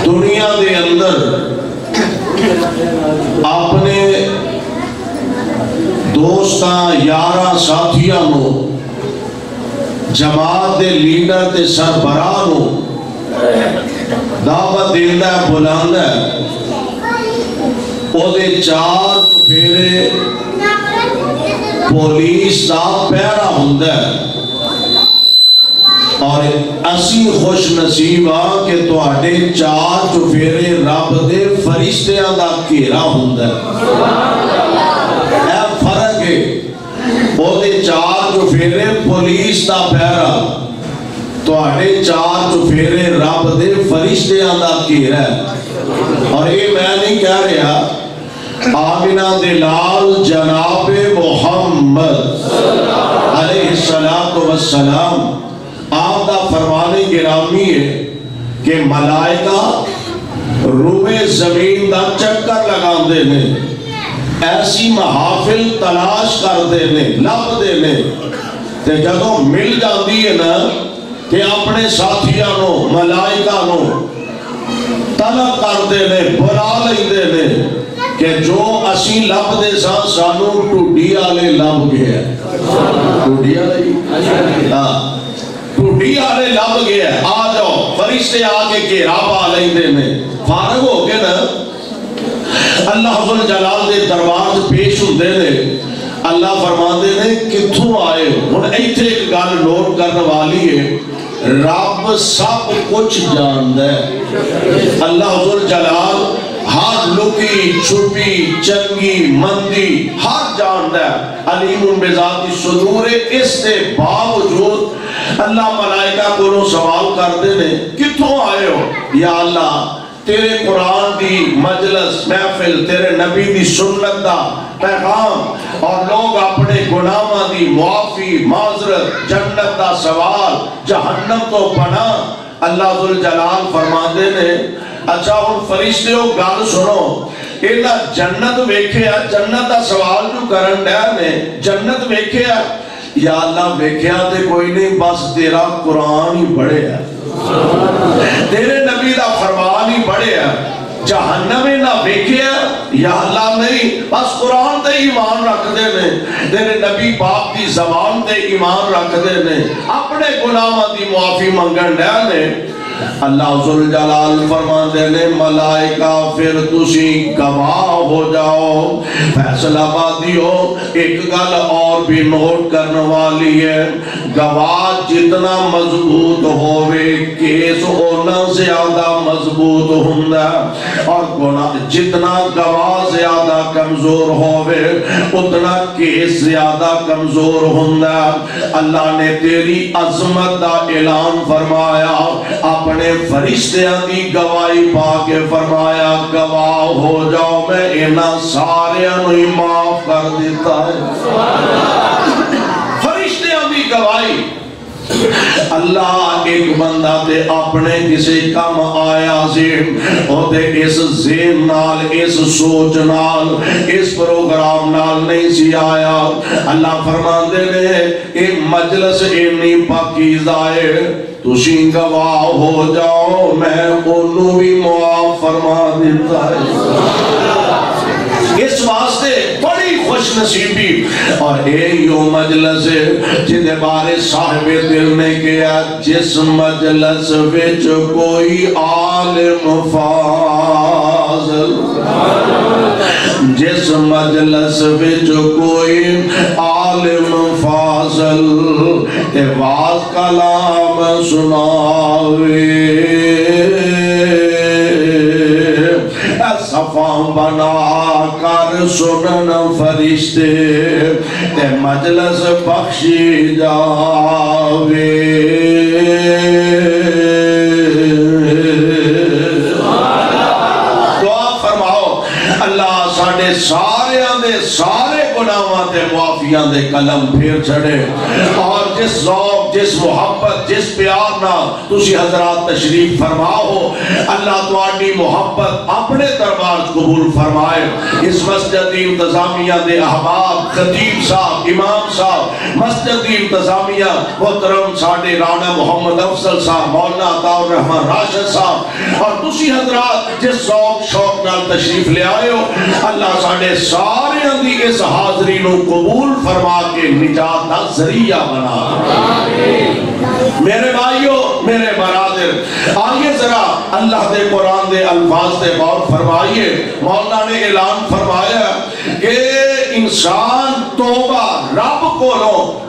دنیا دے اندر اپنے دوستاں یاراں ساتھیاں نو جماعت دے لیڈر تے سربراہ نو دعوت دیندا ہے بلاندا ہے او دے چار چفیرے پولیس دا پہرا ہوندا ہے اور اسی خوش نصیب ہاں کہ تواڈے چار چفیرے رب دے فرشتیاں دا گھیرا ہوندا ہے اے فرق ہے او دے چار چفیرے پولیس دا پہرا تواڈے چار چفیرے رب دے فرشتیاں دا گھیرا ہے اور یہ میں نہیں کہہ رہا آمینہ دلال جناب محمد علیہ السلام آپ دا فرمان گرامی ہے کہ ملائکہ روئے زمین دا چکر لگا دینے ایسی محافل تلاش کر دینے لب دینے تے جدوں مل جاندی ہے نا کہ اپنے ساتھیاں نو ملائکہ نو طلب کر دینے بلا لئی دینے کہ جو اسی لب دے ساتھ سانو ٹوڈی آلے لب گیا ٹوڈی آلے لب گیا آ جاؤ فرشتے آگے گھیرا پا لیں دینے فارغ ہو کے نا اللہ حضر جلال دے دربار پیش ہوں دے اللہ فرما دے نے کتھوں آئے ہو ایتھے ایک گل نوٹ کرنے والی ہے رب سب کچھ جاند ہے اللہ حضر جلال ہر لکی چھپی چنگی مندی ہر جاند ہے علیم بذات صدور اس دے باوجود اللہ ملائکہ کو سوال کر دے نے کتھوں آئے ہو یا اللہ تیرے قرآن دی مجلس محفل تیرے نبی دی سنت دا پیغام اور لوگ اپنے گناہاں دی معافی معذرت جنت دا سوال جہنم تو پناہ اللہ ذوالجلال فرما دے نے اچھا ان فرشتے ہو گال سنو اینا جنت ویکھیا جنت دا سوال جو کرن ڈیر نے جنت ویکھیا یا اللہ ویکھیا تے کوئی نہیں بس تیرا قرآن ہی بڑھے ہے تیرے نبی دا فرمان ہی بڑھے ہے جہنم نہ ویکھیا یا اللہ نہیں بس قرآن تے ایمان رکھ دے نے تیرے نبی باپ دی زبان تے ایمان رکھ دے نے اپنے گناہاں دی معافی منگن دے نے اللہ ذوالجلال فرما دے نے ملائکہ پھر تسی گواہ ہو جاؤ فیصلہ بادی ہو ایک گل اور بھی نوٹ کرنے والی ہے گواہ جتنا مضبوط ہوئے کیس ہونا زیادہ مضبوط ہوندہ اور جتنا گواہ زیادہ کمزور ہوئے اتنا کیس زیادہ کمزور ہوندہ اللہ نے تیری عظمت دا اعلان فرمایا اپنے فرشتیاں دی گواہی پا کے فرمایا گواہ ہو جاؤ میں انہاں سارے انہی معاف کر دیتا ہے فرشتیاں دی گواہی اللہ ایک بندہ تے اپنے کسی کم آیا زیم اور دے اس زیم نال اس سوچ نال اس پروگرام نال نہیں سی آیا اللہ فرمان دے نے ایک مجلس انی پاکیزہ ہے تُسی گواہ ہو جاؤ میں انہوں بھی معاف فرما دیتا ہے اس واسطے بڑی خوش نصیبی اور ایو مجلس جنہیں بارے صاحب دل نے کیا جس مجلس وچ کوئی عالم فاضل جس مجلس وچ کوئی عالم فاضل واز کلام سناوے صفاں بنا کر سنن فرشتے تے مجلس بخشی جاوے دعا فرماؤ اللہ ساڑھے سارے گناہاں تے معافیاں دے قلم پھیر چھڑے اور جس ذوق جس محبت جس پیار نہ تسی حضرات تشریف فرماؤ اللہ تواڈی محبت اپنے دربار قبول فرمائے اس مسجد دی انتظامیہ دے احباب خطیب صاحب امام صاحب مسجد دی انتظامیہ محترم ساڈے رانا محمد افضل صاحب مولانا عطا الرحمن راشد صاحب اور تسی حضرات جس ذوق شوق نال تشریف لے آئے ہو اللہ ساڈے سارے دی اس حاضری نو قبول فرما کے نجات دا ذریعہ بنا میرے بھائیو میرے برادر آئیے ذرا اللہ دے قرآن دے الفاظ دے غور فرمائیے مولانا نے اعلان فرمایا کہ انسان توبہ رب کو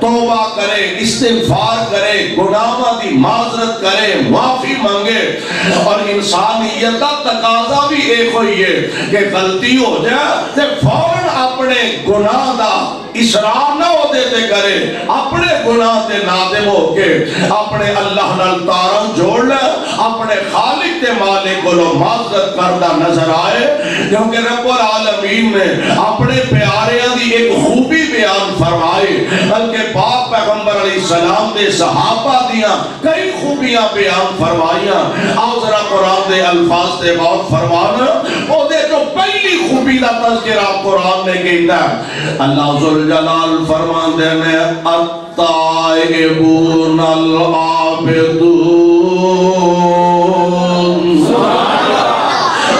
توبہ کرے استغفار کرے گناہوں دی معذرت کرے معافی مانگے اور انسانیت کا تقاضا بھی ایک ہوئی ہے کہ غلطی ہو جائے تے فوراً اپنے گناہ دا اسرار نہ ہو دیتے کرے اپنے گناہ تے نادم ہو کے اپنے اللہ نال تارا جوڑ لے اپنے خالق تے مالک کو معذرت کردہ نظر آئے کیونکہ رب العالمین نے اپنے پیاریاں دی ایک خوبی بیان فرمائی بلکہ پاک پیغمبر علیہ السلام دے صحابہ دیاں کئی خوبیاں بیان فرمائیاں آؤ ذرا قرآن دے الفاظ تے غور فرمانا وہ دے جو پہلی خوبی دا تذکرہ قرآن نے کہتا ہے اللہ ذوالجلال فرمان دینے التائبون العابدون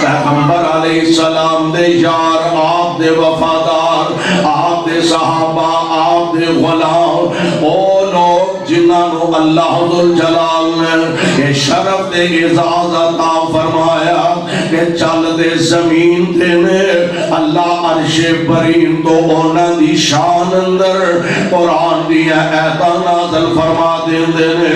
پیغمبر علیہ السلام دے یار آپ دے وفادار آپ دے صحابہ آپ دے غلام او لوگ جنہوں اللہ ذوالجلال نے یہ شرف دے اعزاز عطا فرمایا کہ چل دے زمین تے نے اللہ عرش برین تو اونا دی شان اندر قرآن دی ایتا نازل فرما دے نے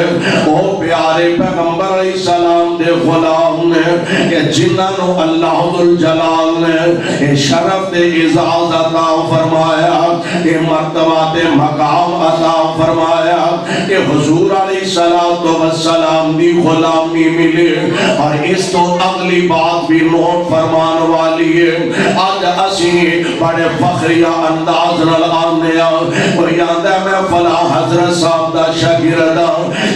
او پیارے پیغمبر علیہ السلام دے غلام نے کہ جنہوں اللہ ذوالجلال نے یہ شرف دے اعزاز عطا فرمایا کہ مرتبہ دے مقام عطا فرمایا کہ حضور علیہ السلام دی غلامی ملے اور اس تو اگلی بات بھی نوٹ فرمان والی ہے آج اسی بڑے فخریہ انداز نال آنیا کوئی آندہ میں فلاں حضرت صاحب دا شاگردہ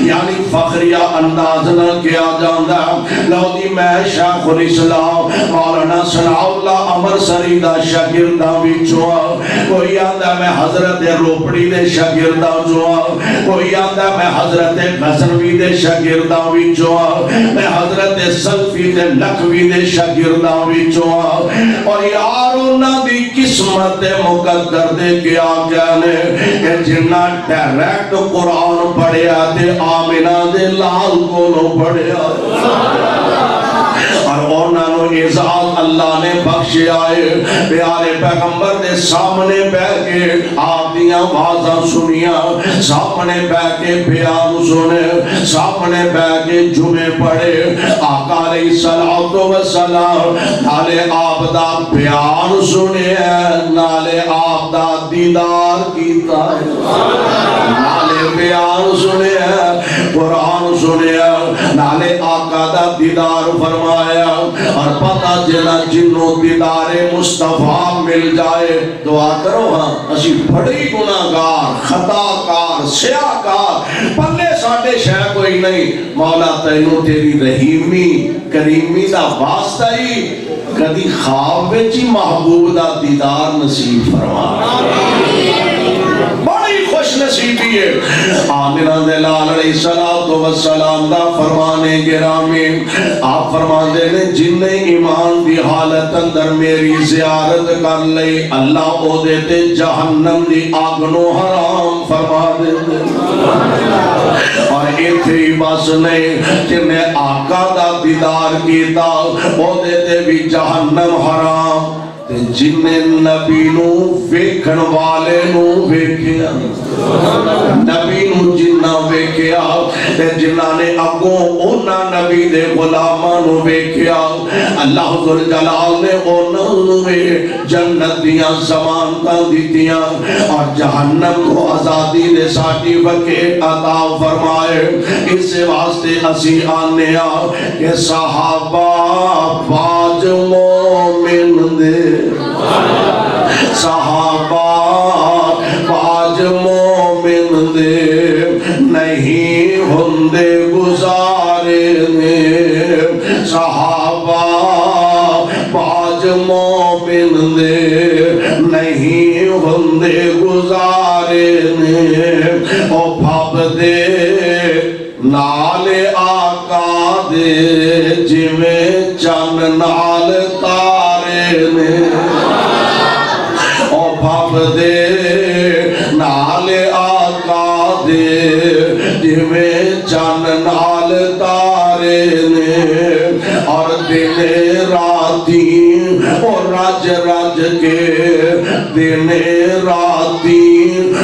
یعنی فخریہ انداز نال کیا جاندہ لو دی میں شیخ الاسلام مولانا ثناء اللہ عمر سری دا شاگردہ بھی چوا کوئی آندہ میں حضرت روپڑی دے شاگردہ چوا کوئی آندہ میں حضرت غزنوی دے شاگردہ بھی چوا میں حضرت سلفی دے لکھوی دے شاگردہ بھی چوا اور یارو نبی قسمت مقدر دے کیا گانے کہ جنہ ڈیریکٹ قرآن پڑھیا دے آمینہ دے لال کو نو پڑھیا اور انہوں نے اعزاز اللہ نے بخشے آئے پیارے پیغمبر دے سامنے بیٹھ کے آپ دیاں آوازاں سنیاں سامنے بیٹھ کے بیان سنے سامنے بیٹھ کے جمعے پڑھے آقا علیہ السلام نالے آپ دا بیان سنے نالے آپ دا دیدار کیتا نالے بیان سنے قرآن سنے نالے آقا دا دیدار فرمایا اور پتہ جنا جنوں دیدار مصطفیٰ مل جائے دعا کرو ہاں اسی بڑی گناہگار خطاکار سیاہکار پلے ساڑھے شہ کوئی نہیں مولا تینوں تیری رحیمی کریمی دا واسطہ ہی کدی خواب وچی محبوب دا دیدار نصیب فرما بڑی خوش نصیبی ہے آمینہ دلال علیہ السلام دا فرمانے گرامی آپ فرمانے نے جن نے ایمان دی حالت اندر میری زیارت کر لئی اللہ او دیتے جہنم دی آگنو حرام فرما دیتے اور ایتھی بس نہیں جن نے آقا دا دیدار کیتا او دیتے بھی جہنم حرام جن نبی نو ویکھن والے نو ویکھیا نبی نو جنہ ویکھیا تے جنہ نے اگوں اونا نبی دے غلاماں نو ویکھیا اللہ ذوالجلال نے اونا جنت دیاں ضمانتاں دتیاں اور جہنم کو آزادی دے سرٹیفکیٹ عطا فرمائے اس واسطے اسی آنے کہ صحابہ باج مومن دے صحابہ باج مومن دے صحابہ باج مومن دے نہیں ہوندے گزارے نے او بھاب دے نال آقا دے جویں چن نال تارے نے او بھاب دے نال آقا دے جویں چن نال تارے نے اور دن راتی اور رج رج کے دن راتی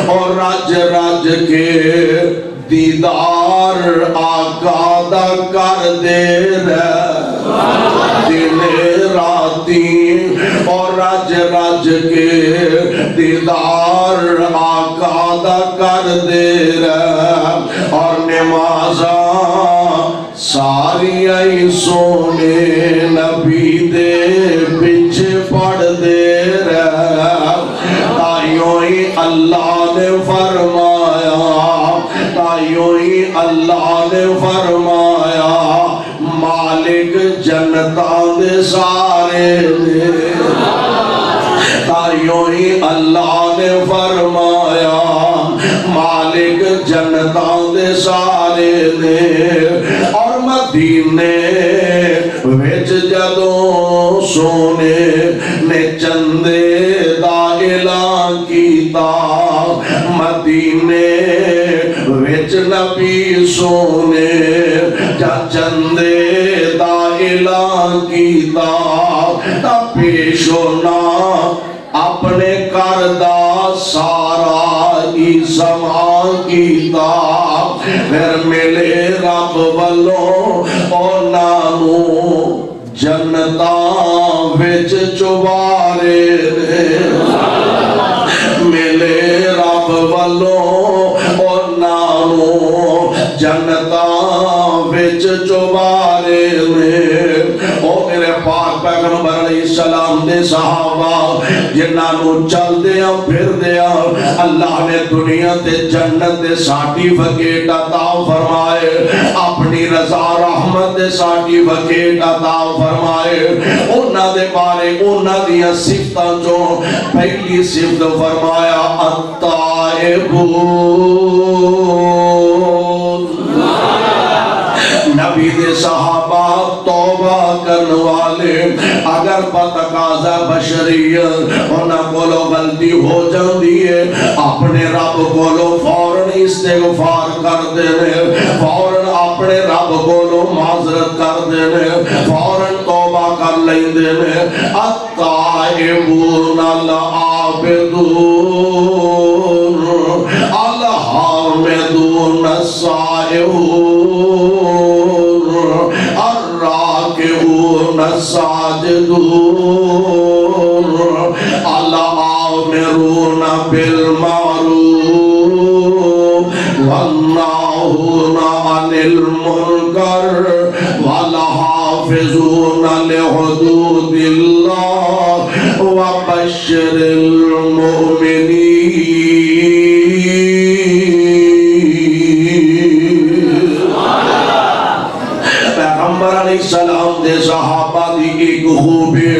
اور رج رج کے دیدار آقا دا کر دے رہے دن راتی اور رج رج کے دیدار آقا دا کر دے رہے اور نمازاں ساری آئی سونے نبی دے پیچھے پڑھ دے رہے تائیوں ہی اللہ نے فرمایا تائیوں ہی اللہ نے فرمایا مالک جنتاں دے سارے دے تائیوں ہی اللہ نے فرمایا مالک جنتاں دے سارے دے اور مدینے وچ جدوں سونے نے چندے دا اعلان کیتا مدینے وچ نبی سونے جا چندے دا اعلان کیتا تا پیش ہونا اپنے کردہ سارا ہی سمان کیتا پھر ملے رب والوں اور نامو جنتاں وچ چوبارے ملے رب والوں اور نامو جنتاں وچ چوبارے او میرے پاک پیغمبر علیہ السلام دے صحابہ جنہاں نو چل دیا پھر دیا اللہ نے دنیا تے جنت دے سرٹیفکیٹ عطا فرمائے اپنی رضا رحمت دے سرٹیفکیٹ عطا فرمائے انہاں دے بارے انہاں دیاں صفتاں جو پہلی صفت فرمایا التائبون نبی دے صحابہ توبہ کرنے والے اگر بتقاضا بشریت انہاں کولو غلطی ہو جاندی ہے اپنے رب کولو فوراً استغفار کر دینے فوراً اپنے رب کولو معذرت کر دینے فوراً توبہ کر لیں دینے التائبون العابدون الحامدون السائحون الراکعون الساجدون الآمرون بالمعروف والناہون عن المنکر والحافظون لحدود اللہ وبشر پیغمبر علیہ السلام دے صحابہ دی ایک خوبی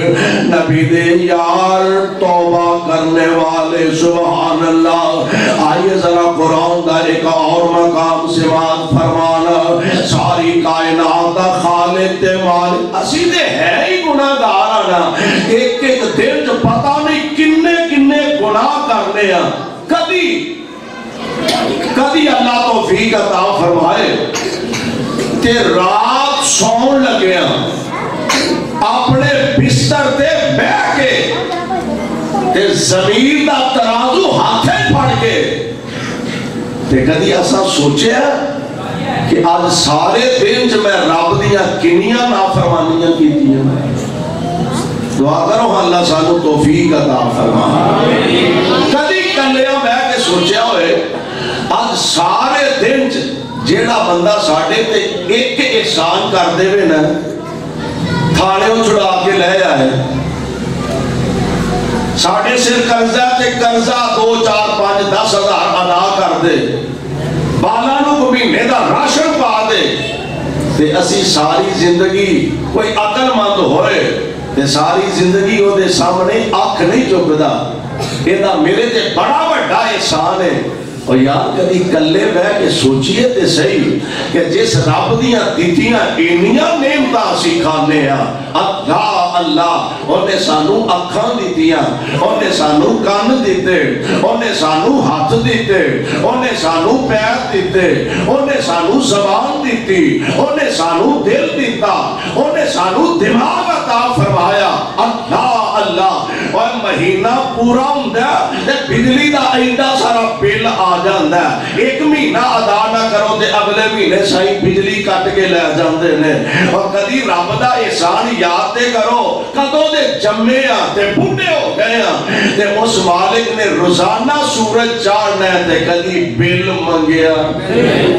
نبی دے یار توبہ کرنے والے سبحان اللہ آئیے ذرا قرآن دا ایک اور مقام سماعت فرمانا ساری کائنات دا خالق تے مالک اسی دے ہے ہی گناہ گارانا ایک ایک دن جو پتہ نہیں کنے کنے گناہ کرنے ہیں کدی اللہ توفیق عطا فرمائے تے رات سون لگے اپنے بستر تے بیٹھ کے تے زمین دا ترازو ہاتھیں پڑھ کے تے کدی ایسا سوچے کہ آج سارے دن جو میں رب دیا کنیاں نافرمانیاں کی دیا دعا کرو اللہ سانو توفیق عطا فرما کدی کلیاں بیٹھ کے سوچیا ہوئے آج سارے دن جیڑا بندہ ساڑھے تے ایک احسان کر دے وے نا تھانے ہو چھڑا کے لے آئے ساڑھے سر قرضہ تے قرضہ 2 4 5 10 ہزار ادا کر دے بالانوں کو بھی نیدہ راشن پا دے تے اسی ساری زندگی کوئی عقل مند ہوئے تے ساری زندگی وہ دے سامنے آنکھ نہیں چکدا، یہ میرے تے بڑا بڑا احسان ہے۔ اور یار کدی کلے بہ کے سوچیے تے صحیح کہ جس رب دیاں دتیاں اینیاں نعمتاں اسی کھانے ہاں، اللہ اللہ انہیں سانو اکھاں دتیاں، انہیں سانو کان دیتے، انہیں سانو ہاتھ دیتے، انہیں سانو پیر دیتے، انہیں سانو زبان دیتی، انہیں سانو دل دیتا، انہیں سانو دماغ عطا فرمایا۔ اللہ اللہ اور مہینہ پورا ہوندہ ہے بجلی دا ایڈا سارا بل آ جاندہ ہے، ایک مہینہ ادا نہ کرو تے اگلے مہینے سائیں بجلی کٹ کے لے جاندے نے۔ اور کدی رب دا احسان یاد تے کرو کدوں دے جمے ہاں تے بوڑھے ہو گئے ہاں تے اس مالک نے روزانہ سورج چاڑنا ہے تے کدی بل منگیا،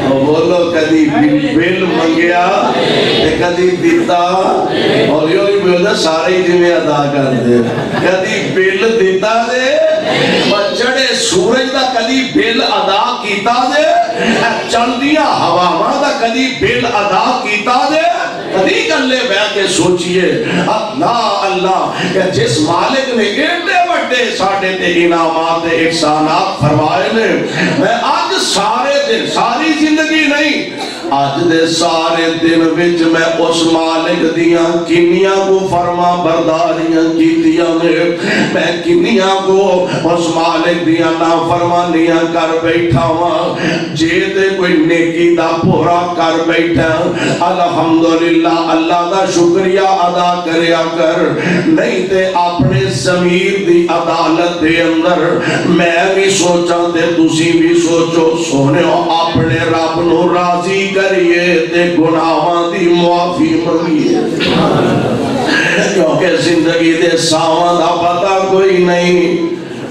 بولو کدی بل منگیا تے کدی دیتا، اور یہ بولتا سارے جمعے ادا کر دے، کدی بل دیتا دے، چڑے سورج دا کدی بل ادا کیتا دے، چل دیا ہواواں دا کدی بل ادا کیتا دے۔ کدی کلے بہ کے سوچئے اللہ اللہ کہ جس مالک نے ایڈے بڑے ساڑھے تے انعامات احسانات فرمائے نے، میں آج سارے دن ساری زندگی نہیں آج دے سارے دن وچ میں اس مالک دیاں کنیاں کو فرما برداریاں کیتیاں نے، میں کنیاں کو اس مالک دیاں نافرمانیاں کر بیٹھا ہوں، جے دے کوئی نیکی دا پورا کر بیٹھا الحمدللہ اللہ دا شکریہ ادا کریا کر، نہیں تے اپنے ضمیر دی عدالت دے اندر میں بھی سوچا تے تسی بھی سوچو سونے اپنے رب نو راضی کریے تے گناہاں دی معافی منگیے، کیونکہ زندگی دے ساواں دا پتہ کوئی نہیں،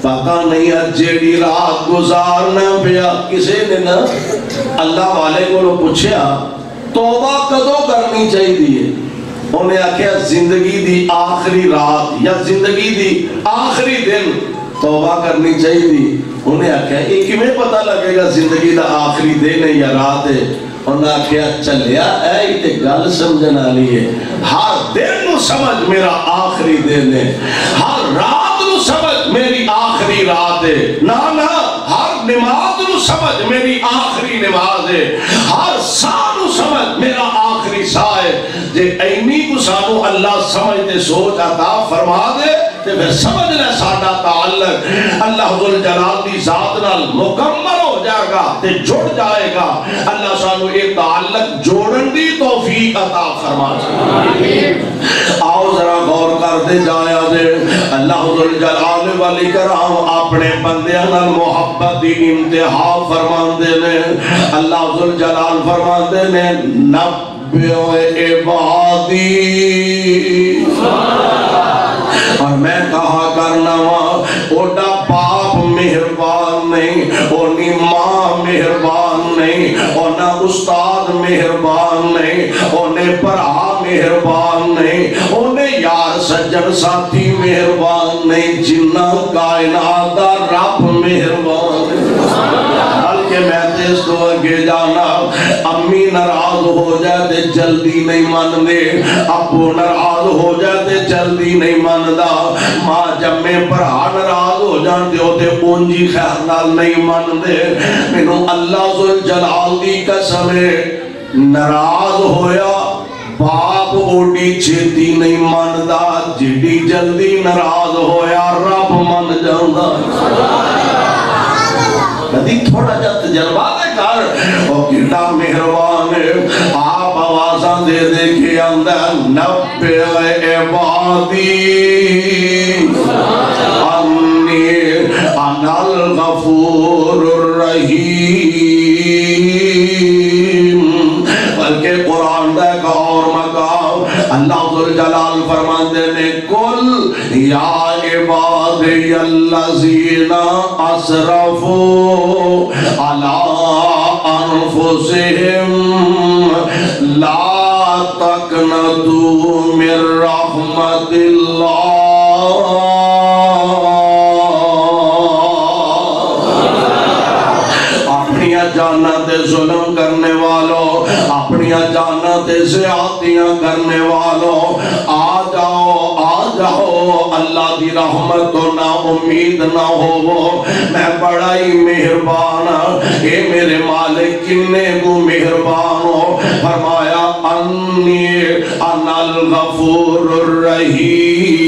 پتہ نہیں جیڑی رات گزارنا پیا۔ کسی نے نا اللہ والے کو پوچھیا توبہ کدوں کرنی چاہیے، انہیں آکھیا زندگی دی آخری رات یا زندگی دی آخری دن توبہ کرنی چاہیے۔ انہیں آکھیا یہ کیویں پتہ لگے گا زندگی دا آخری دن ہے یا رات ہے؟ انہیں آکھیا چلیا اے تے گل سمجھنا لیے، ہر دن نو سمجھ میرا آخری دن ہے، ہر رات نو سمجھ میری آخری رات ہے، نہ ہر نماز نو سمجھ میری آخری نماز ہے، ہر ساہ نو سمجھ میرا آخری ساہ ہے۔ جے اینی کو سانو اللہ سمجھتے سوچ عطا فرما دے تے پھر سمجھ لے ساڈا تعلق اللہ ذوالجلال دی ذات نال مکمل ہو جائے گا تے جڑ جائے گا۔ اللہ سانو یہ تعلق جوڑن دی توفیق عطا فرما دے۔ آؤ ذرا غور کرتے جایا دے اللہ ذوالجلال والاکرام اپنے بندیاں نال محبت دی انتہا فرماندے نے۔ اللہ ذوالجلال فرماندے نے نبئ عبادی، اور میں کہا کرنا اوڈا باپ مہربان نہیں، اونی ماں مہربان نہیں، اونا استاد مہربان نہیں، اونے پرہا مہربان نہیں، اونے یار سجن ساتھی مہربان نہیں، جنہ کائنات دا رب مہربان نہیں۔ بلکہ میں اس کو اگے جانا امی ناراض ہو جاتے جلدی نہیں مان دے، ابو ناراض ہو جاتے جلدی نہیں ماندا، ماں جمے بھرا ناراض ہو جاندے ہوتے اونجی خیر نال نہیں مان دے۔ مینوں اللہ ذوالجلال دی قسم ہے ناراض ہویا باپ اوڈی چھتی نہیں ماندا، جڑی جلدی ناراض ہویا رب مان جاندا۔ کدی تھوڑا جا تجربہ دے کر او کیڑا مہربان ہے، آپ آوازاں دے دے کے آندا نبئ عبادی انی انا الغفور الرحیم۔ بلکہ قرآن دے کا اور مقام اللہ ذوالجلال فرماندے نے کل یا عبادی الذین اسرفوا علی انفسہم لا تقنطوا من رحمت اللہ۔ اپنی جانہ تے ظلم کرنے والوں، اپنی جانہ تے زیادتیاں کرنے والوں آ جاؤ اللہ دی رحمت تو نا امید نہ ہو میں بڑا ہی مہربان اے میرے مالک کنے کو مہربان ہو فرمایا انی انا الغفور الرحیم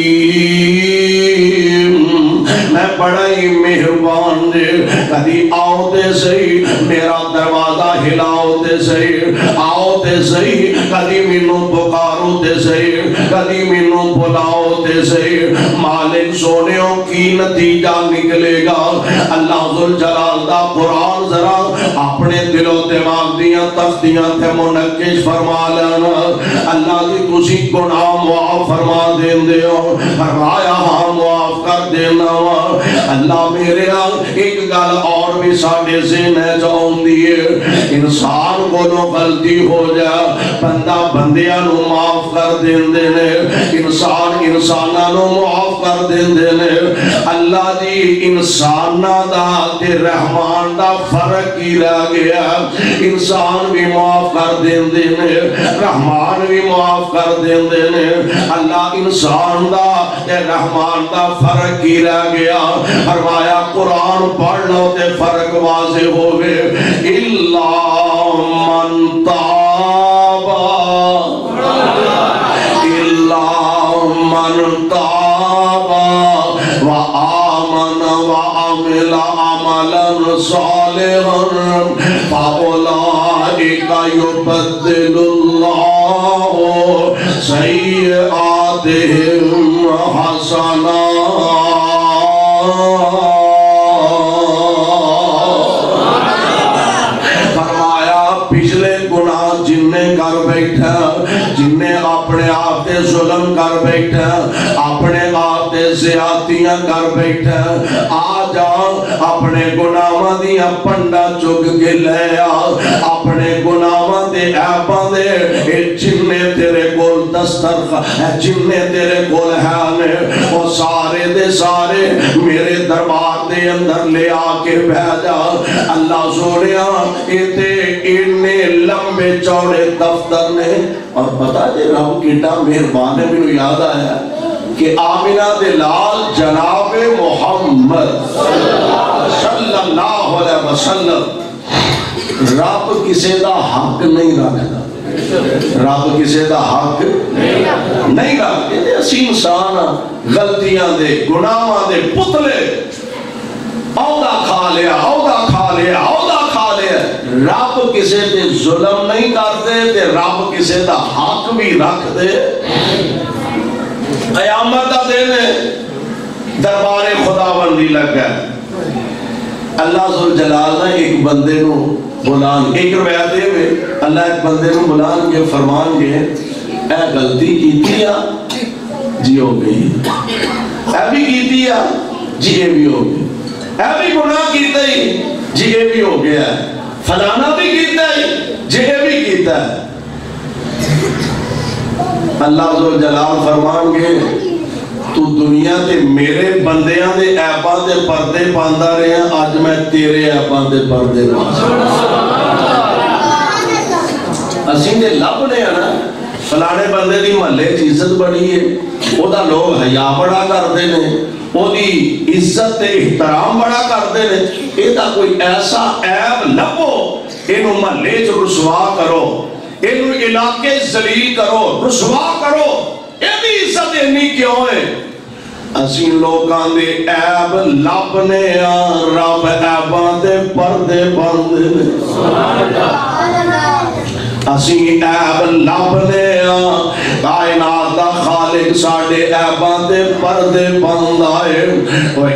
میں بڑا ہی مہربان دے کدی آؤ تے صحیح میرا دروازہ ہلاؤ تے صحیح آؤ تے صحیح کدی مینوں پکارو تے صحیح کدی مینوں بلاؤ تے صحیح مالک سونےوں کی نتیجہ نکلے گا اللہ ذوالجلال دا قرآن ذرا اپنے دل و دماغ دیاں تختیاں تے منقش فرما لینا اللہ دی تسی گناہ معاف فرما دین دے ہو فرمایا ہاں معاف کر دینا اللہ میرے ایک گل اور بھی ساڑھے ذہن ہے جاؤں دیئے انسان کو نو غلطی ہو جائے بندہ بندیاں نو معاف کر دین دینے انسان انسانہ نو معاف کر دین دینے اللہ دی انسانہ دا تے رحمان دا فرق کی رہ گیا انسان بھی معاف کر دین دینے رحمان بھی معاف کر دین دینے اللہ انسان دا تے رحمان دا فرق کی رہ گیا فرمایا قرآن پڑھ لو تے فرق واضح ہوئے اللہ من تابا اللہ من تابا وآمن وعمل عملا صالحا فأولئک یبدل اللہ سیئاتہم حسنات پچھلے گناہ جن نے کر بیٹھا جن نے اپنے آپ تے ظلم کر بیٹھا اپنے آپ تے زیادتیاں کر بیٹھا آ جا اپنے گناہاں دیاں پنڈا چک کے لے آ اپنے گناہاں دے عیباں دے جن نے تیرے کول دسترخوان جن نے تیرے کول ہے وہ سارے دے سارے میرے دربار دے اندر لے آ کے بھیجا اللہ سونیا اتے انہیں لمبے چوڑے دفتر نے اور پتا جے رب کیٹا مہربان ہے میں یاد آیا کہ آمینہ دے لال جناب محمد صلی اللہ علیہ وسلم رب کسے دا حق نہیں رکھتا رب کسے دا حق نہیں رکھتے اسی انسان غلطیاں دے گناہاں دے پتلے عہدہ کھا لیا عہدہ کھا لیا عہدہ کھا لیا رب کسے تے ظلم نہیں کرتے تے رب کسے دا حق بھی رکھ دے قیامت دا دن دربار خداوندی لگ گئے اللہ ذوالجلال نے ایک بندے نو بلان ایک روایت دے ہوئے اللہ ایک بندے نو بلان کے فرمان گے اے غلطی کی دیا جی ہو گئی اے بھی کی دیا جی یہ بھی ہو گئی اے بھی گناہ کیتا ہی جی یہ بھی ہو گیا ہے فلانا بھی کیتا ہے جی یہ بھی کیتا ہے اللہ ذوالجلال فرمان گے تو دنیا تے میرے بندیاں دے عیباں دے پردے پاندا رہے ہیں آج میں تیرے عیباں دے پردے پاندا اسیں دے لب نے نا فلانے بندے دی محلے کی عزت بڑی ہے او دا لوگ حیا بڑا کردے نے او دی عزت تے احترام بڑا کردے نے اے دا کوئی ایسا عیب لبو اینو محلے چ رسوا کرو اینو علاقے ذلیل کرو رسوا کرو اے دی عزت انی کیوں ہے اسی لوگاں دے عیب لبنے رب عیباں دے پردے بندے اسی عیب لبنے کائنات دا خالق ساڑے عیباں دے پردے بندائے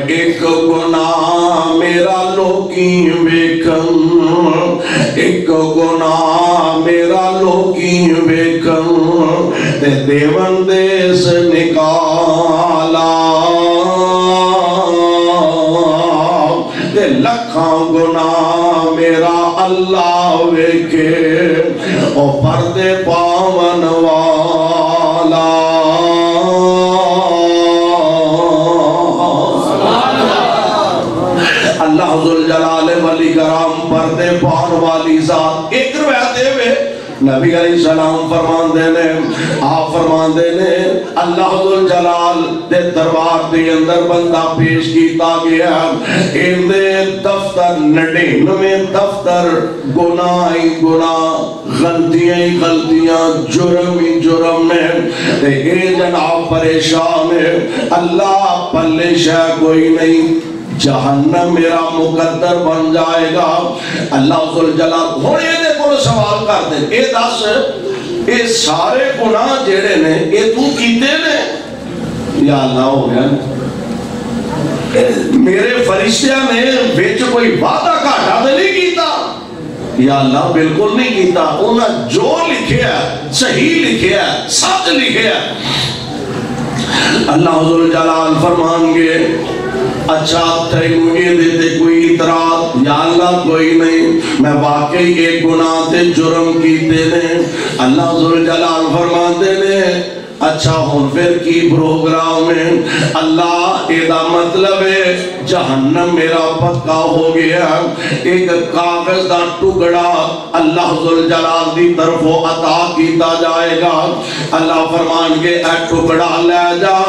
ایک گناہ میرا لوکی ویکن ایک گناہ میرا لوکی ویکن تے دیون دے سے نکالا تے لکھاں گناہ میرا اللہ ویکے او پردے پاون والا اللہ ذوالجلال ولی کرام پردے پاون والی ذات ایک روایت ہے نبی علیہ السلام فرماندے نے آپ فرماندے نے اللہ ذل جلال دے دربار دے اندر بندہ پیش کیتا گیا ان دے دفتر 99 دفتر گناہ ہی گناہ غلطیاں ہی غلطیاں جرم ہی جرم میں تے اے جناب پریشان ہے اللہ پلے شے کوئی نہیں جہنم میرا مقدر بن جائے گا اللہ ذل جلال ہونے دے کو سوال کر دے اے دس اے سارے گناہ جیڑے نے اے تو کیتے نے یا اللہ ہو گیا میرے فرشتیاں نے بیچ کوئی وعدہ گھاٹا دے نہیں کیتا یا اللہ بالکل نہیں کیتا انہاں جو لکھیا صحیح لکھیا سچ لکھیا اللہ ذل جلال فرمان گے اچھا تینوں یہ دیتے کوئی اعتراض یا اللہ کوئی نہیں میں واقعی ایک گناہ تے جرم کیتے نے اللہ ذل جلال فرماتے نے اچھا ہون پھر کی پروگرام ہے اللہ ایدہ مطلب ہے جہنم میرا پکا ہو گیا ایک کاغذ دا ٹکڑا اللہ ذل جلال دی طرف عطا کیتا جائے گا اللہ فرمان کے اے ٹکڑا لے جا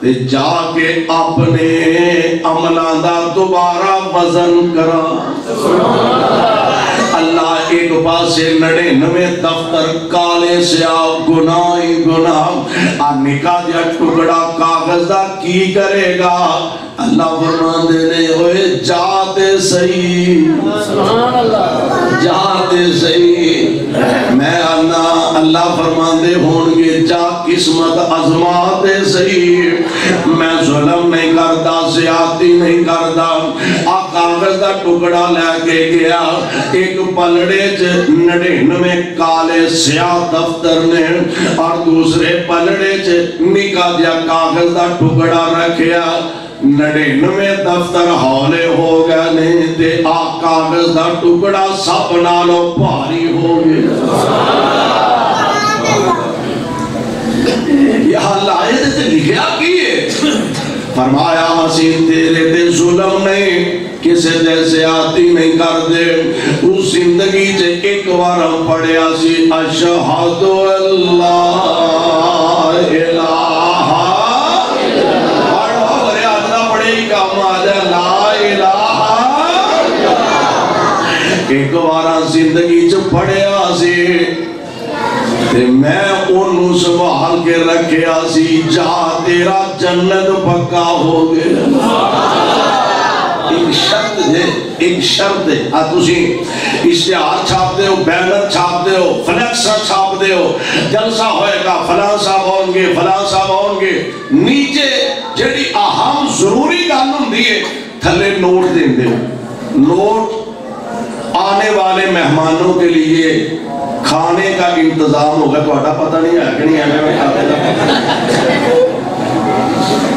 جا کے اپنے عملان دا دوبارہ وزن کرا اللہ ایک پاسے 99 دفتر کالے سیاہ گناہ ہی گناہ نکاح دیا ٹکڑا کاغذ دا کی کرے گا اللہ فرمان دینے ہوئے جاتے صحیح جاتے صحیح میں اللہ فرمان دے ہونگے جا قسمت عظماتے صحیح میں ظلم نہیں کرتا زیادتی نہیں کرتا کاغذ دا ٹکڑا لے کے گیا ایک پلڑے 99 کالے سیاہ دفتر نے اور دوسرے پلڑے نکاح دیا کاغذ دا ٹکڑا رکھیا 99 دفتر ہولے ہو گئے نہیں تے کاغذ دا ٹکڑا سب نالو بھاری ہو گیا یہ اللہ آئے تے لکھیا کیے فرمایا حسین تیرے تے ظلم نہیں کسے جیسے آتی نہیں کر دے اس زندگی جے ایک وارم پڑھیا سی اشہد اللہ الہ پڑھو برے آدھنا پڑھے ہی کام آجا لا الہ ایک وارم زندگی جے پڑھیا سی میں انہوں سوال کے رکھیا سی جا تیرا جنت پکا ہو گیا ایک شرط ہے تُسی اشتہار چھاپ دے ہو بینر چھاپ دے ہو فلیکسر چھاپ دے ہو جلسہ ہوئے گا فلاں صاحب ہونگے فلاں صاحب ہونگے نیچے جڑی اہم ضروری گالوں دیئے تھلے نوٹ دیں دے نوٹ آنے والے مہمانوں کے لیے کھانے کا انتظام ہوگا تو آٹا پتہ نہیں ہے کہ نہیں ہے میں کھانے کا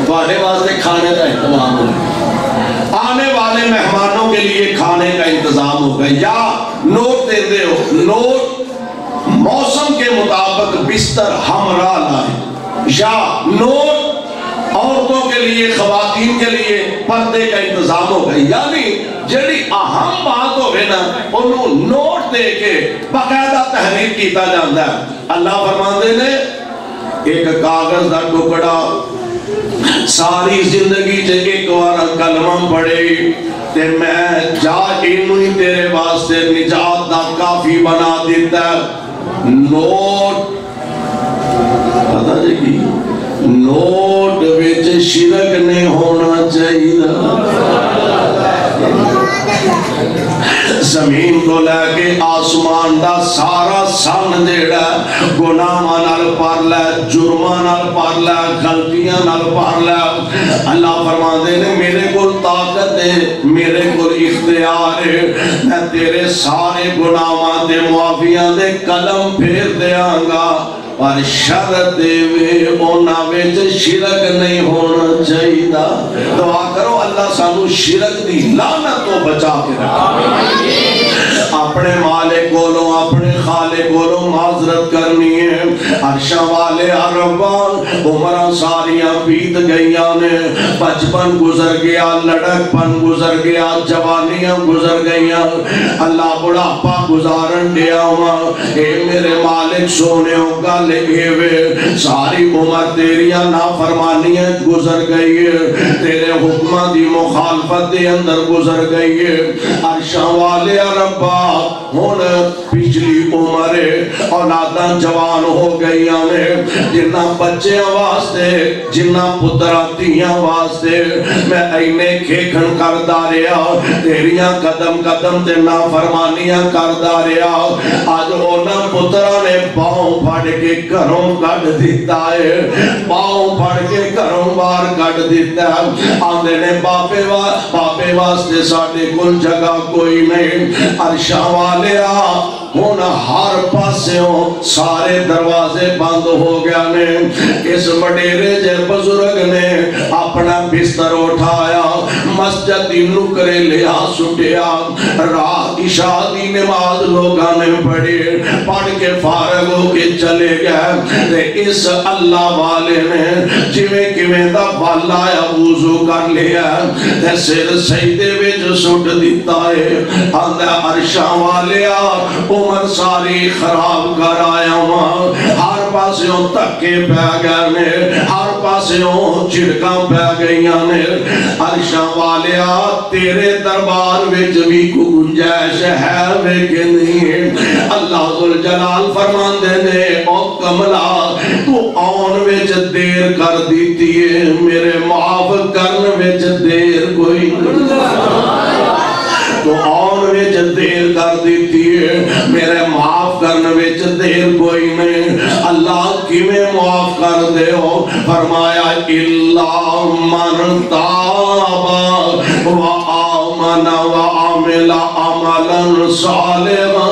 تو آنے واسطے کھانے کا انتظام ہوگا آنے والے مہمانوں کے لیے کھانے کا انتظام ہوگا یا نوٹ دے دے ہو نوٹ موسم کے مطابق بستر ہمراہ لائے یا نوٹ عورتوں کے لیے خواتین کے لیے پردے کا انتظام ہوگا یعنی جڑی اہم بات ہوگی نا انہوں نوٹ دے کے باقاعدہ تحریر کیتا جاندہ ہے اللہ فرماندے نے ایک کاغذ دا ٹکڑا ساری زندگی جے ایک وارا کلمہ پڑھے تے میں جا انہوں ہی تیرے واسطے نجات دا کافی بنا دیتا ہے نوٹ پتہ جے کی نوٹ وچ شرک نہیں ہونا چاہیے زمین کو لے کے آسمان دا سارا سن دیڑا گناہ نال پار لے جرمان نال پار لے غلطیاں نال پار لے اللہ فرماندے نے میرے کو طاقت ہے میرے کو اختیار ہے میں تیرے سارے گناہاں دے معافیاں دے قلم پھیر دیاں گا اور شرط دے اونا ویچ شرک نہیں ہونا چاہیے دعا کرو اللہ سانو شرک دی لعنت تو بچا کے رکھا اپنے مالک کولوں اپنے خالق کولوں معذرت کرنی ہے عرشاں والے ربا عمرہ ساریاں بیت گئیاں نے بچپن گزر گیا لڑک پن گزر گیا جوانیاں گزر گئیاں اللہ بڑھاپا گزارن دیا ہوا اے میرے مالک سونے ہوگا لگے ہوئے ساری عمر تیریاں نافرمانیاں گزر گئی ہے تیرے حکمہ دی مخالفت دے اندر گزر گئی ہے عرشاں والے ربا ہون پچھلی عمر اولاداں جوان ہو گئی آنے جنہ بچے واسطے جنہ پتراتیاں واسطے میں اینے کھیکھن کردہ رہا تیریاں قدم قدم تے نافرمانیاں کردہ رہا آج اونا پترہ نے پاؤں پھڑ کے گھروں کٹ دیتا ہے پاؤں پھڑ کے گھروں بار کٹ دیتا ہے آندے نے باپے واسطے ساڑھے کل جگہ کوئی نہیں عرشاں والے ہونا ہر پاسے ہوں سارے دروازے بند ہو گیا نے اس وڈیرے جے بزرگ نے اپنا بستر اٹھایا مسجد دی نکرے لیا سٹیا رات عشاء دی نماز لوگاں نے پڑھ کے فارغ ہو کے چلے گئے اس اللہ والے نے جویں کیویں دا والا یا وضو کر لیا تے سر سجدے وچ سٹ دیتا ہے آندا عرشاں والیا عمر ساری خراب کر آیا ہوں ہر پاسوں تکے پہ گئے نے ہر پاسوں چڑکاں پہ گئیاں نے عرشاں والیا تیرے دربار وچ بھی گنجائش ہے کہ نہیں اللہ ذوالجلال فرماندے نے او کملا تو آن وچ دیر کر دیتی ہے میرے معاف کرن وچ دیر کوئی تو آن وچ دیر کر دیتی ہے میرے معاف کرنے وچ دیر کوئی نہیں اللہ کی میں معاف کر دے ہو فرمایا اللہ من تابا و آمن و عمل عملا صالحا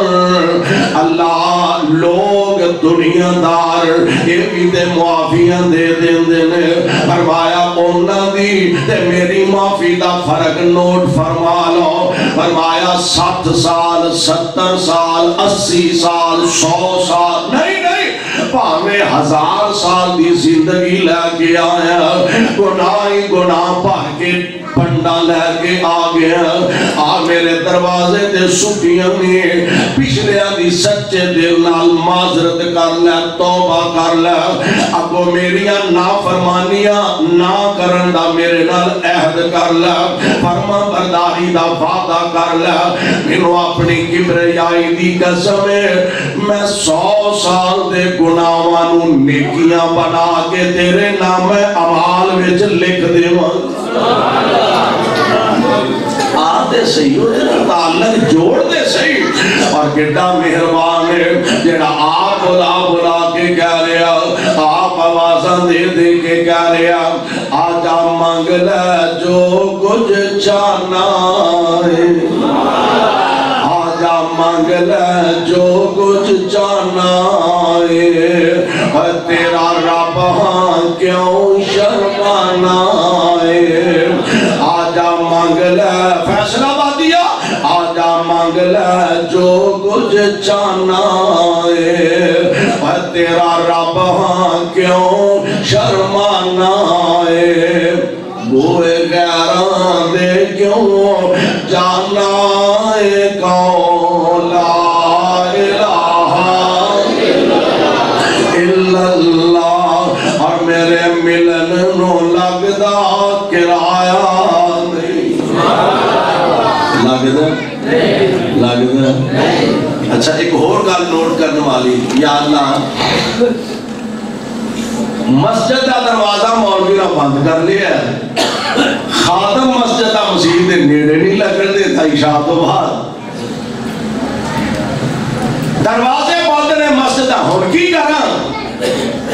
اللہ لوگ دنیا دار یہ بھی تے معافیاں دے دینے فرمایا اونا دی تے میری معافی دا فرق نوٹ فرما لو فرمایا 60 سال 70 سال 80 سال 100 سال نہیں پاہمیں 1000 سال دی زندگی لے کے آیا گناہ بھر کے پنڈا لے کے آگیا میرے دروازے تے سٹیاں میں پچھلے دی سچے دل نال معذرت کر لے توبہ کر لے ابو میریاں نافرمانیاں نہ کرن دا میرے نال عہد کر لے فرما برداری دا وعدہ کر لے مینوں اپنی کبریائی دی قسم میں 100 سال دے گناہاں نو نیکیاں بنا کے تیرے نام اعمال وچ لکھ دیواں آتے صحیح ہو جائے تعلق جوڑ دے صحیح اور کتنا مہربان ہے جیڑا آپ بلا کے کہہ لیا آپ آوازاں دے کے کہہ لیا آجا مانگ لے جو کچھ چاہنا ہے آجا مانگ لے جو کچھ چاہنا ہے تیرا رب ہاں کیوں شرمانا ہے آجا مانگ لے فیصلہ بادیا آجا مانگ لے جو کچھ چاہنا ہے تیرا رب ہاں کیوں شرمانا ہے بوئے غیران دے کیوں جانا ہے کون لا الہ الا اللہ اور میرے ملن نو لگدا کرایہ لگدا اچھا ایک اور گل نوٹ کرنے والی یا اللہ مسجد کا دروازہ مولوی نے بند کر لیا خادم مسجد کا مسجد کے نیڑے نہیں لگن دیتا عشاء تو بعد دروازے بند نے مسجد ہن کی کراں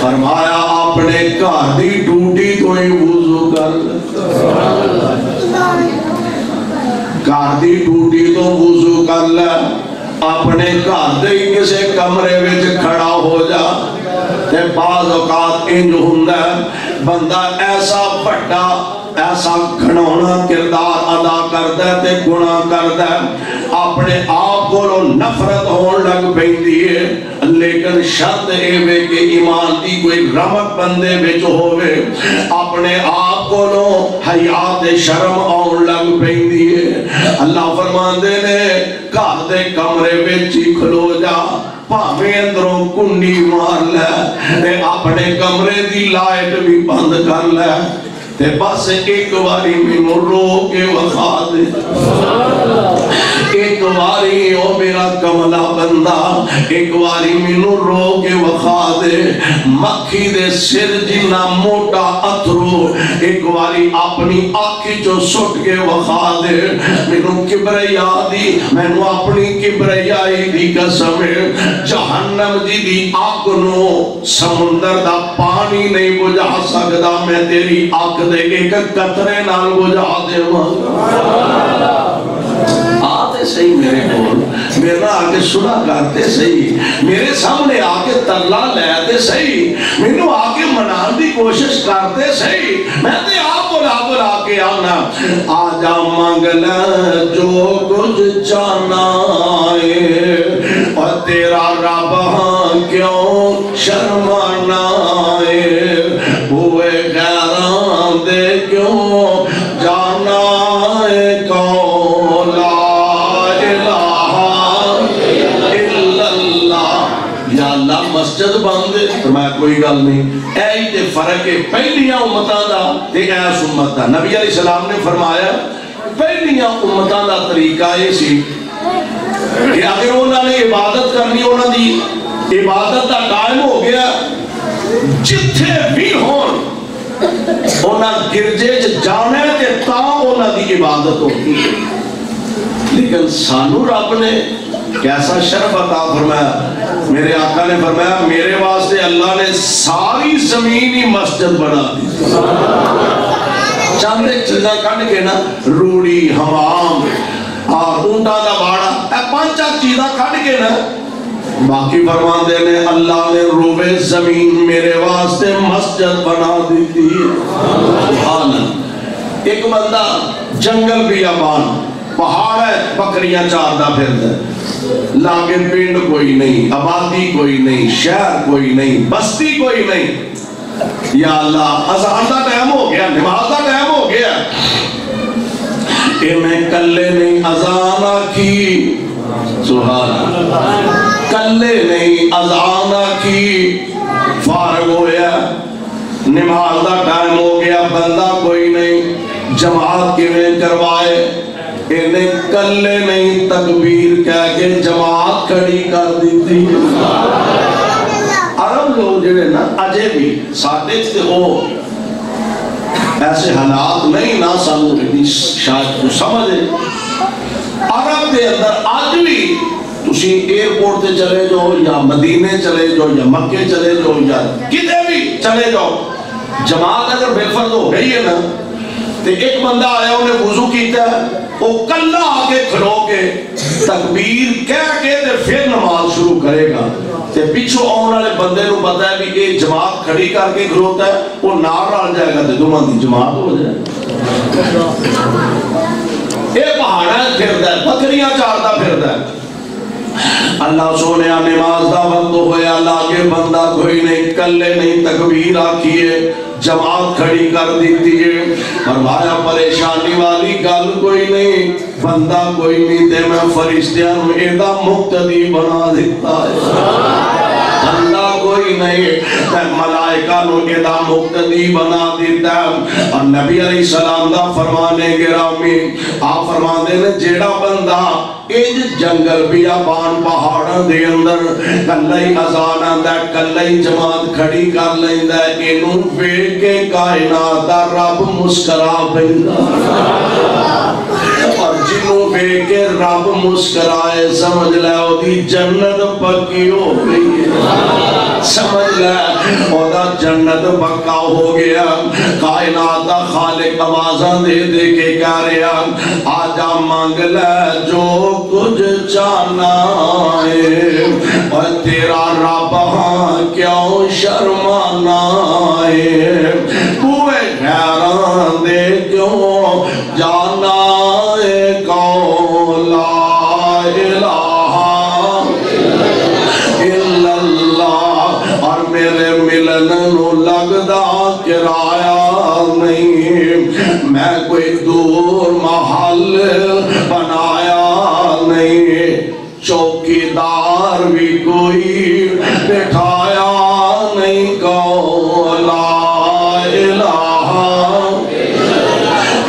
فرمایا اپنے گھر دی ٹوٹی تو ہی وضو کر گھر دی ٹوٹی تو وضو کر لے اپنے گھر دے کسے کمرے وچ کھڑا ہو جا تے بعض اوقات انج ہوندا بندہ ایسا بڑا ایسا گھنونا کردار ادا کرتا ہے تے گناہ کرتا ہے اپنے آپ کو نفرت ہون لگ پیندی ہے لیکن شرط اے کہ ایمان دی کوئی رمق بندے وچ ہووے اپنے آپ کو حیات شرم آن لگ پیندی ہے اللہ فرماندے نے گھر دے کمرے وچ ہی کھلو جا پاویں اندروں کنڈی مار لے تے اپنے کمرے دی لائٹ بھی بند کر لے تے بس ایک باری مینوں رو کے وخا دے ایک باری او میرا کملا بندہ ایک باری مینوں رو کے وخا دے مکھی دے سر جنہ موٹا اتھرو ایک باری اپنی آنکھی جو سٹ کے وخا دے مینوں کبریا دی مینوں اپنی کبریائی دی قسم جہنم دی آگ نو سمندر دا پانی نہیں بجھا سکدا میں تیری آگ دے ایک قطرے نال بجھا دے آتے صحیح میرے کول میرا آگے سنا کرتے صحیح میرے سامنے آگے ترلا لیتے صحیح مینوں آگے منان دی کوشش کرتے صحیح میں تے آپ بلا کے آنا آجا مانگ لے جو کچھ چاہنا ہے اور تیرا رب ہاں کیوں شرمانا ہے ہوئے غیران دے کیوں جانا ہے کون لا الہ الا اللہ یا اللہ مسجد بند فرمایا کوئی گل نہیں اے تے فرق ہے پہلیاں امتاں دا تے ایس امت دا نبی علیہ السلام نے فرمایا پہلیاں امتاں دا طریقہ یہ سی کہ اگر انہوں نے عبادت کرنی انہوں دی عبادت دا قائم ہو گیا جتھے بھی ہون انہوں گرجے جانے تے تا انہوں دی عبادت ہوتی ہے لیکن سانو رب نے کیسا شرف عطا فرمایا میرے آقا نے فرمایا میرے واسطے اللہ نے ساری زمین ہی مسجد بنا دی چند ایک چیزاں کھڑ کے نا روڑی حمام اونٹا دا باڑا اے پانچا چیزاں کھڑ کے نا باقی فرمان دے نے اللہ نے روبے زمین میرے واسطے مسجد بنا دیتی سبحان اللہ ایک بندہ جنگل بیابان پہاڑ ہے بکریاں چاردہ پھرتا ہے لاگے پنڈ کوئی نہیں آبادی کوئی نہیں شہر کوئی نہیں بستی کوئی نہیں یا اللہ اذان دا ٹائم ہو گیا نماز دا ٹائم ہو گیا اے میں کلے نہیں اذان آکھی سبحان اللہ کلے نہیں اذان آکھی فارغ ہویا نماز دا ٹائم ہو گیا بندہ کوئی نہیں جماعت کیویں کروائے انہیں کلے نہیں تکبیر کہہ کے جماعت کھڑی کر دیتی عرب لوگ جڑے نا اجے بھی ساڈے تے او ایسے حالات نہیں نہ سانو شاید کو سمجھے عرب دے اندر آج بھی تسی ایئرپورٹ تے چلے جاؤ یا مدینے چلے جاؤ یا مکے چلے جاؤ یا کدھے بھی چلے جاؤ جماعت اگر بالفرض ہو گئی ہے نا تے ایک بندہ آیا انہیں وضو کیتا ہے وہ کلہ آگے کھڑو کے تکبیر کہہ کے تے پھر نماز شروع کرے گا تے پیچھو آن والے بندے نو پتہ ہے بھی یہ جماعت کھڑی کر کے کھڑوتا ہے وہ نار آ جائے گا تے دوماں دی جماعت ہو جائے یہ پہاڑا پھردا ہے بکریاں چاردا پھردا ہے اللہ سونے نماز دا وقت ہویا لاگے بندہ کوئی نہیں کلے نہیں تکبیر آکھیے جماعت کھڑی کر دیتی ہے فرمایا پریشانی والی گل کوئی نہیں بندہ کوئی نہیں تے میں فرشتیاں نو ایدا مقتدی بنا دیتا ہے بندہ کوئی نہیں تے ملائکہ نو ایدا مقتدی بنا دیتا ہے اور نبی علیہ السلام دا فرمانے گرامی آپ فرمانے نے جیڑا بندہ ایج جنگل بیابان پہاڑاں دے اندر کلئی اذان آندا ہے کلئی جماعت کھڑی کر لیندا ہے اینوں ویکھ کے کائنات دا رب مسکرا پیندا اور جنوں ویکھ کے رب مسکرائے سمجھ لے او دی جنت پکی ہو گئی ہے سمجھ لے او دا جنت پکا ہو گیا کائنات دا خالق آوازاں دے دے کے کہہ رہا آجا مانگ لے جو کچھ چاہنا ہے اور تیرا رب ہاں کیوں شرمانا ہے بوئے خیران دے کیوں جانا ہے کون لا الہ الا اللہ اور میرے ملن نو لگدا کرایہ نہیں میں کوئی دور محل بنایا نہیں چوکیدار بھی کوئی بٹھایا نہیں کو لا الہ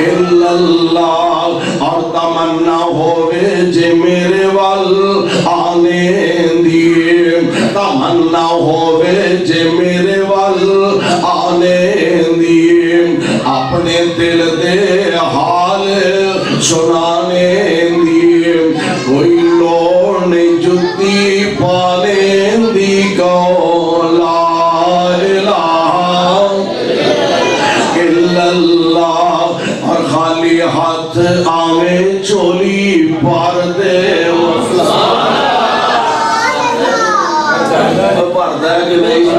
الا اللہ اور تمنا ہوئے جے میرے وال آنے دیے تمنا ہوئے جے میرے وال آنے دیے اپنے دل دے حال سنانے دیے کوئی لوڑ نہیں جتی پانے دی کو لا الہ الا اللہ اور خالی ہاتھ آویں چولی پار دے پڑھتا ہے کہ نہیں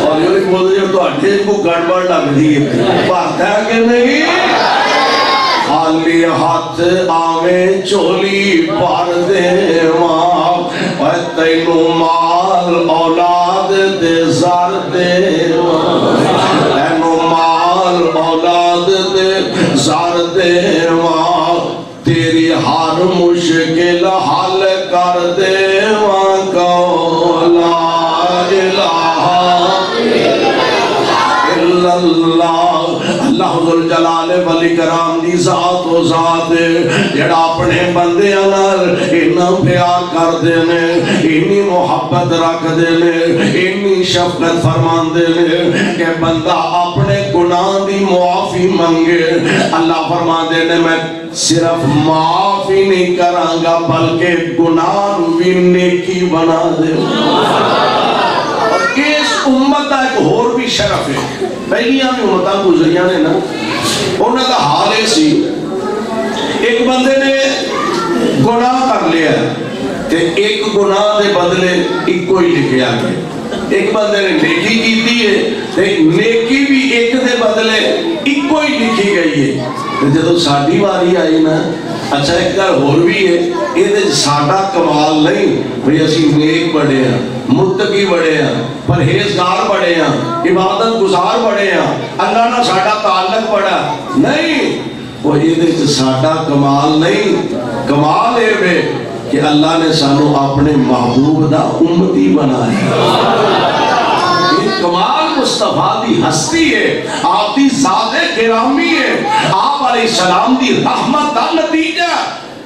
اور یہ بولتے جب تو اٹھے کو گڑبڑ لگ دی پڑھتا ہے کہ نہیں خالی ہاتھ آویں چولی پار دے ماں تینو مال اولاد دے زار دے تینو مال اولاد دے زار دے ماں تیری ہر مشکل حل کر دے ماں کو لا الہ الا اللہ اللہ ذوالجلال والاکرام دی ذات و ذات جڑا اپنے بندیاں نال اتنا پیار کر دینے اتنی محبت رکھ دینے اتنی شفقت فرمان دینے کہ بندہ اپنے گناہ دی معافی منگے اللہ فرما دینے میں صرف معافی نہیں کرانگا بلکہ گناہ بھی نیکی بنا دے اور اس امت کا ایک اور بھی شرف ہے پہلیاں بھی امتاں گزریاں نے نا انہوں کا حال ہے سی ایک بندے نے گناہ کر لیا تے ایک گناہ دے بدلے ایک کوئی لکھے آگے ایک بندے نے نیکی کی ہے تے نیکی بھی ایک دے بدلے ایک کوئی لکھی گئی ہے جب ساڑھی واری آئی نا اچھا ایک گل اور بھی ہے یہ ساڑھا کمال نہیں بھئی اسی نیک بڑے ہیں متقی بڑے ہیں پرہیزگار بڑے ہیں عبادت گزار بڑے ہیں اللہ نہ ساڑھا تعلق بڑا نہیں وہ یہ ساڑھا کمال نہیں کمال ہے بے کہ اللہ نے سانو اپنے محبوب دا امتی بنایا کمال مصطفیٰ دی ہستی ہے آپ دی ذات گرامی ہے آپ علیہ السلام دی رحمت دا نتیجہ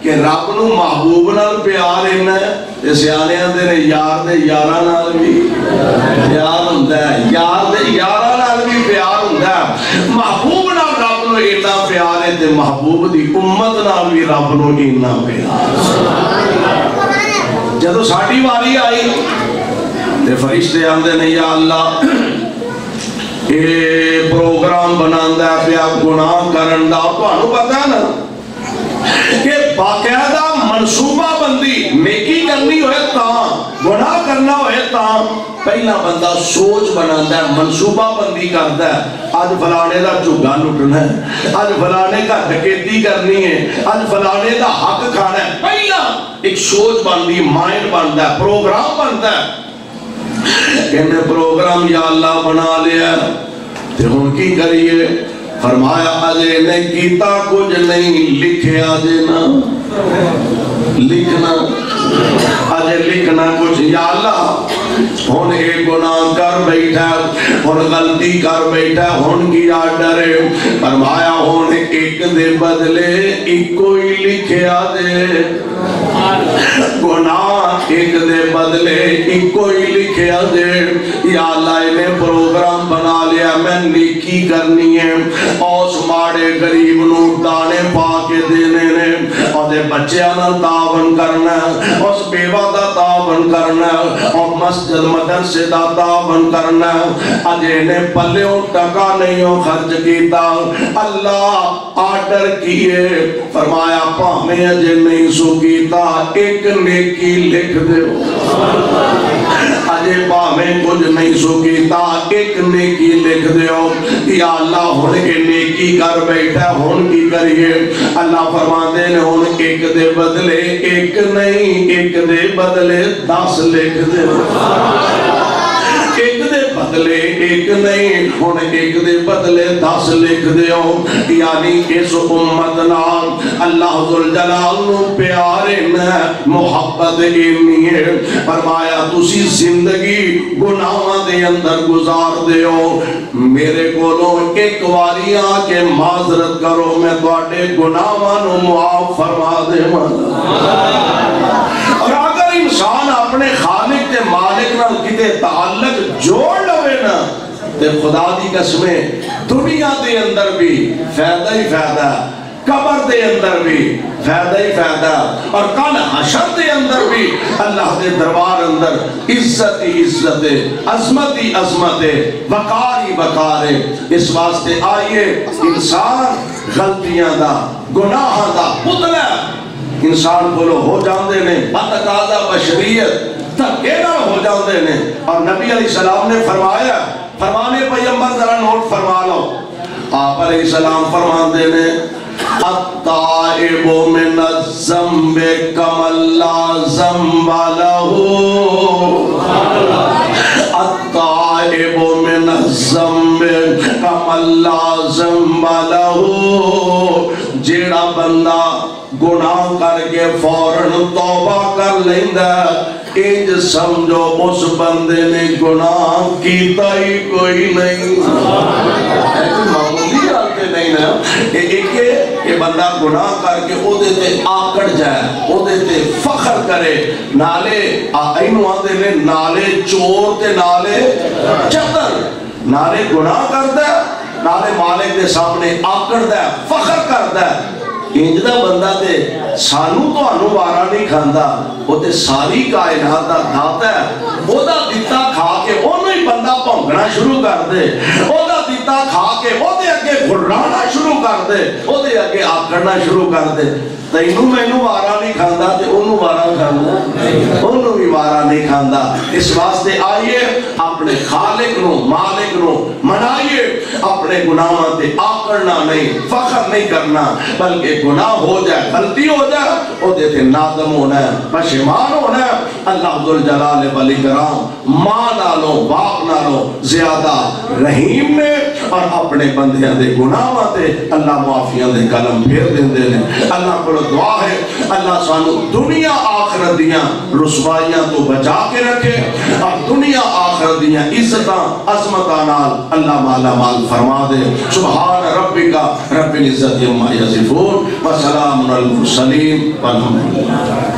کہ رب نو محبوب نال پیار ہے تے سیانے آندے نے یار دے یاراں نال بھی پیار ہوندا ہے یار دے یاراں نال بھی پیار ہوندا ہے محبوب نال رب نو اتنا پیار ہے تے محبوب دی امت نال بھی رب نو اتنا پیار جدو ساڑھی واری آئی تے فرشتے آندے نے یا اللہ یہ پروگرام بناندہ ہے پیا گناہ کرندہ تو انہوں پتہ ہے نا کہ باقاعدہ منصوبہ بندی نیکی کرنی ہوئے تاں گناہ کرنا ہوئے تاں پہلا بندہ سوچ بناندہ ہے منصوبہ بندی کرتا ہے آج فلانے دا جھگا لٹنا ہے آج فلانے کا ڈکیتی کرنی ہے آج فلانے دا حق کھانا ہے پہلا ایک سوچ بندی مائنڈ بنتا ہے پروگرام بنتا ہے کہنے پروگرام یا اللہ بنا لیا تے ہن کی کریے فرمایا اجے نے کیتا کچھ نہیں لکھیا دینا لکھنا اجے لکھنا کچھ یا اللہ ہن ایک گناہ کر بیٹھا ہن غلطی کر بیٹھا ہن کیا ڈرے فرمایا ہن ایک دے بدلے ایک کوئی لکھیا دے گناہ ایک دے بدلے ایک کوئی لکھیا دے یا اللہ انہیں پروگرام بنا لیا میں نیکی کرنی ہے اوس ماڑے غریب نو دانے پا کے دینے نے اور دے بچے نال تعاون کرنا اس بیوہ دا تعاون کرنا اور مسجد مدرسے دا تعاون کرنا اجے نے پلیوں ٹکا نہیں ہو خرچ کیتا اللہ آرڈر کیے فرمایا پاہمیں اجے نہیں سو کیتا ایک نیکی لکھ دے اجے پاویں کچھ نہیں سو کیتا ایک نیکی لکھ دیو یا اللہ ہن اے نیکی کر بیٹھا ہن کی کریے اللہ فرماندے نے ہن ایک دے بدلے ایک نہیں ایک دے بدلے 10 لکھ دیو ایک دے بدلے ایک نہیں ہن ایک دے بدلے 10 لکھ دیو یعنی اس امت نال اللہ ذوالجلال نو پیارے نہ محبت اینی ہے فرمایا تسی زندگی گناہاں دے اندر گزار دیو میرے کولوں ایک واری آ کے معذرت کرو میں تواڈے گناہاں نو معاف فرما دیواں اور اگر انسان اپنے خالق تے مالک نال کتے تعلق جوڑ لوے نا تے خدا دی قسمیں دنیا دے اندر بھی فائدہ ہی فائدہ قبر دے اندر بھی فائدہ ہی فائدہ اور کل حشر دے اندر بھی اللہ دے دربار اندر عزت ہی عزت عظمت ہی عظمت وقار ہی وقار اس واسطے آئیے انسان غلطیاں دا گناہ دا پتلا انسان بولو ہو جاندے نے بتقاضا بشریت دھکے نہ ہو جاندے نے اور نبی علیہ السلام نے فرمایا فرمانے پیغمبر ذرا نوٹ فرما لو آپ علیہ السلام فرماندے نے الطائب من الذنب کمن لا ذنب له الطائب من الذنب کمن لا ذنب له جیڑا بندہ گناہ کر کے فوراً توبہ کر لیندہ انج سمجھو اس بندے نے گناہ کیتا ہی کوئی نہیں معمولی آتے نہیں نا ایک کہ بندہ گناہ کر کے او دیتے آکڑ جائے او دیتے فخر کرے نالے اینو آتے نے نالے چور تے نالے چتر نالے گناہ کردہ نالے مالک دے سامنے آکڑ دے فخر کردہ انجدہ بندہ تے سانو تو انو وارا نہیں کھاندا وہ تے ساری کائنات دا داتا ہے وہ دا دیتا کھا کے انہوں ہی بندہ پھونکنا شروع کر دے وہ دا دیتا کھا کے وہ دے اگے گھرانا شروع کر دے وہ دے اگے آکڑنا شروع کر دے تینوں مینوں وارا نہیں کھاندا تے انہوں وارا کھاندا انہوں بھی وارا نہیں کھاندا اس واسطے آئیے اپنے خالق نو مالک نو منائیے اپنے گناہاں تے آکڑنا نہیں فخر نہیں کرنا بلکہ گناہ ہو جائے غلطی ہو جائے وہ دیتے نادم ہونا ہے پشیمان ہونا ہے اللہ ذوالجلال والاکرام ماں نالو باپ نالو زیادہ رحیم نے اور اپنے بندیاں دے گناہاں تے اللہ معافیاں دے کلم پھیر دیں دے اللہ کو دعا ہے اللہ سانو دنیا آخرت دیاں رسوائیاں تو بچا کے رکھے اور دنیا آخرت دیاں عزتاں عظمتانال اللہ مالا مال فرما دے سبحان ربک رب العزت عما یصفون وسلام علی المرسلین والحمدللہ